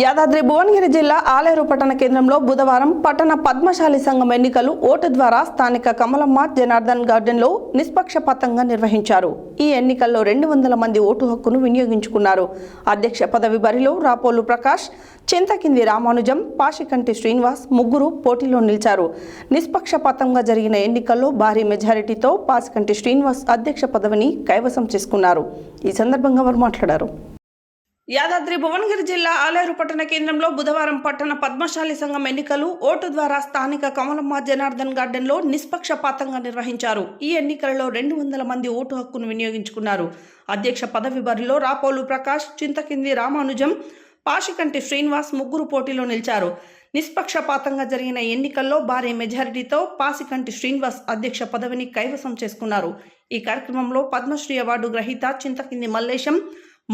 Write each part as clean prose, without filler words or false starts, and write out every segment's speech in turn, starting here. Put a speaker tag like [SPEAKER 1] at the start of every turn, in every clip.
[SPEAKER 1] యాదాద్రి భువనగిరి జిల్లా ఆలేరు పట్టణ కేంద్రంలో బుధవారం పట్టణ పద్మశాలి సంఘం ఎన్నికలు ఓటు ద్వారా స్థానిక కమలమ్మ జనార్దన్ గార్డెన్లో నిష్పక్షపాతంగా నిర్వహించారు. ఈ ఎన్నికల్లో 200 మంది ఓటు హక్కును వినియోగించుకున్నారు. అధ్యక్ష పదవి బరిలో రాపోలు ప్రకాష్, చింతకింది రామానుజం, పాషికంటి శ్రీనివాస్ ముగ్గురు పోటీలో నిలిచారు. నిష్పక్షపాతంగా జరిగిన ఎన్నికల్లో భారీ మెజారిటీతో పాషికంటి శ్రీనివాస్ అధ్యక్ష పదవిని కైవసం చేసుకున్నారు. ఈ సందర్భంగా వారు మాట్లాడారు. యాదాద్రి భువనగిరి జిల్లా ఆలేరు పట్టణ కేంద్రంలో బుధవారం పట్టణ పద్మశాలి సంఘం ఎన్నికలు ఓటు ద్వారా స్థానిక కమలమ్మ జనార్దన్ గార్డెన్లో నిష్పక్షపాతంగా నిర్వహించారు. ఈ ఎన్నికలలో 200 మంది ఓటు హక్కును వినియోగించుకున్నారు. అధ్యక్ష పదవి బరిలో రాపోలు ప్రకాష్, చింతకింది రామానుజం, పాషికంటి శ్రీనివాస్ ముగ్గురు పోటీలో నిలిచారు. నిష్పక్షపాతంగా జరిగిన ఎన్నికల్లో భారీ మెజారిటీతో పాషికంటి శ్రీనివాస్ అధ్యక్ష పదవిని కైవసం చేసుకున్నారు. ఈ కార్యక్రమంలో పద్మశ్రీ అవార్డు గ్రహీత చింతకింది మల్లేశం,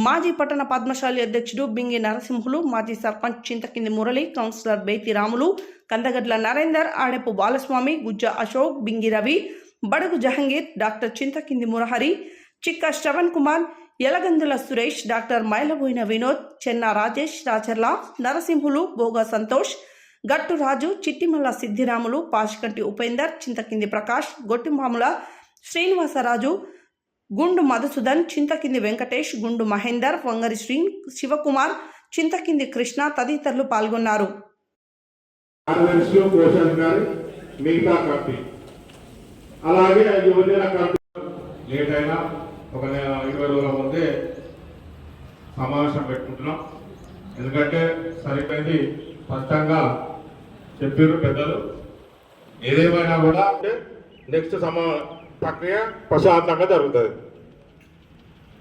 [SPEAKER 1] మాజీ పట్టణ పద్మశాలి అధ్యక్షుడు బింగి నరసింహులు, మాజీ సర్పంచ్ చింతకింది మురళి, కౌన్సిలర్ బేతి రాములు, కందగడ్ల నరేందర్, ఆడెపు బాలస్వామి, గుజ్జ అశోక్, బింగి రవి, బడుగు జహంగీర్, డాక్టర్ చింతకింది మురహరి, చిక్క శ్రవణ్ కుమార్, యలగందుల సురేష్, డాక్టర్ మైలబోయిన వినోద్, చెన్న రాజేష్, రాచర్ల నరసింహులు, బోగా సంతోష్, గట్టు రాజు, చిట్టిమల్ల సిద్ధిరాములు, పాషికంటి ఉపేందర్, చింతకింది ప్రకాష్, గొట్టిమాముల శ్రీనివాసరాజు, గుండు మధుసూదన్, చింతకింది వెంకటేష్, గుండు మహేందర్, వంగరి శ్రీ శివకుమార్, చింతకింది కృష్ణ తదితరులు పాల్గొన్నారు.
[SPEAKER 2] అలాగే లేట్ అయినా ఒక 20 రోజుల ముందే సమావేశం పెట్టుకుంటున్నాం. ఎందుకంటే సరిపోయింది స్పష్టంగా చెప్పారు పెద్దలు. ఏదేమైనా కూడా నెక్స్ట్ ప్రక్రియ ప్రశాంతంగా జరుగుతుంది.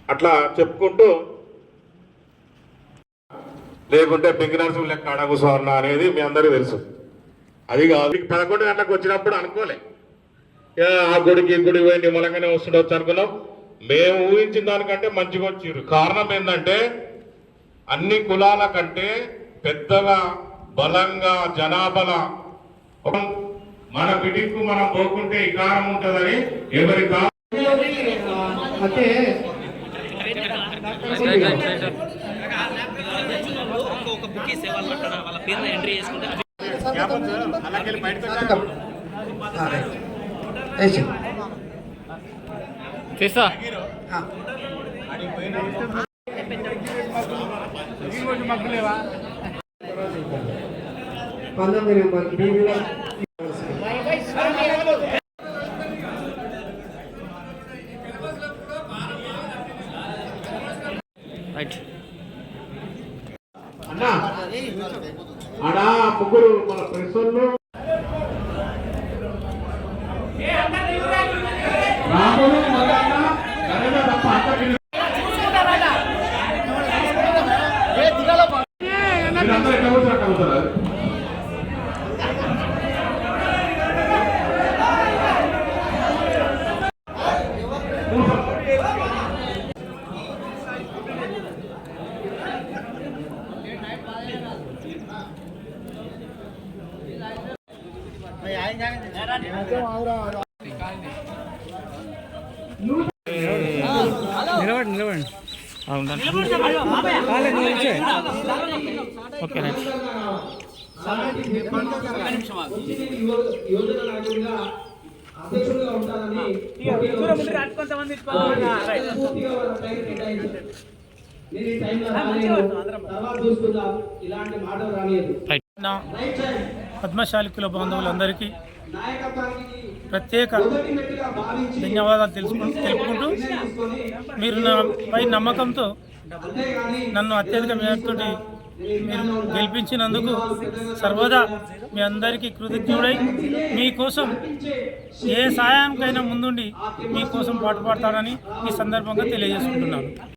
[SPEAKER 2] అట్లా చెప్పుకుంటూ లేకుంటే బెంగనర్సు లెక్క అడగుసోన్న అనేది మీ అందరికీ తెలుసు. అది కాదు, 11 గంటలకు వచ్చినప్పుడు అనుకోలే ఆ గుడికి గుడి పోయి నిమ్మలంగానే వస్తుండొచ్చు అనుకున్నాం. మేము ఊహించిన దానికంటే మంచిగా వచ్చిర్రు. కారణం ఏంటంటే అన్ని కులాల కంటే పెద్దగా బలంగా జనాభాల మన బిడ్డకు మనం పోకుంటే ఇకారం ఉంటుందని ఎవరి అన్నా ఆడా ముగ్గురు మన ప్రెసోళ్ళు రాములు మల్లన్న నరేంద్ర తప్ప అందరూ ఎట్లా కలుగుతారు.
[SPEAKER 3] నిలబడి ఓకే పద్మశాలి కుల బంధువులందరికీ ప్రత్యేక ధన్యవాదాలు తెలుపుకుంటూ మీరు నాపై నమ్మకంతో నన్ను అత్యధిక మేరతో మీరు గెలిపించినందుకు సర్వదా మీ అందరికీ కృతజ్ఞుడై మీకోసం ఏ సాయానికైనా ముందుండి మీకోసం పాటుపడతానని ఈ సందర్భంగా తెలియజేసుకుంటున్నాను.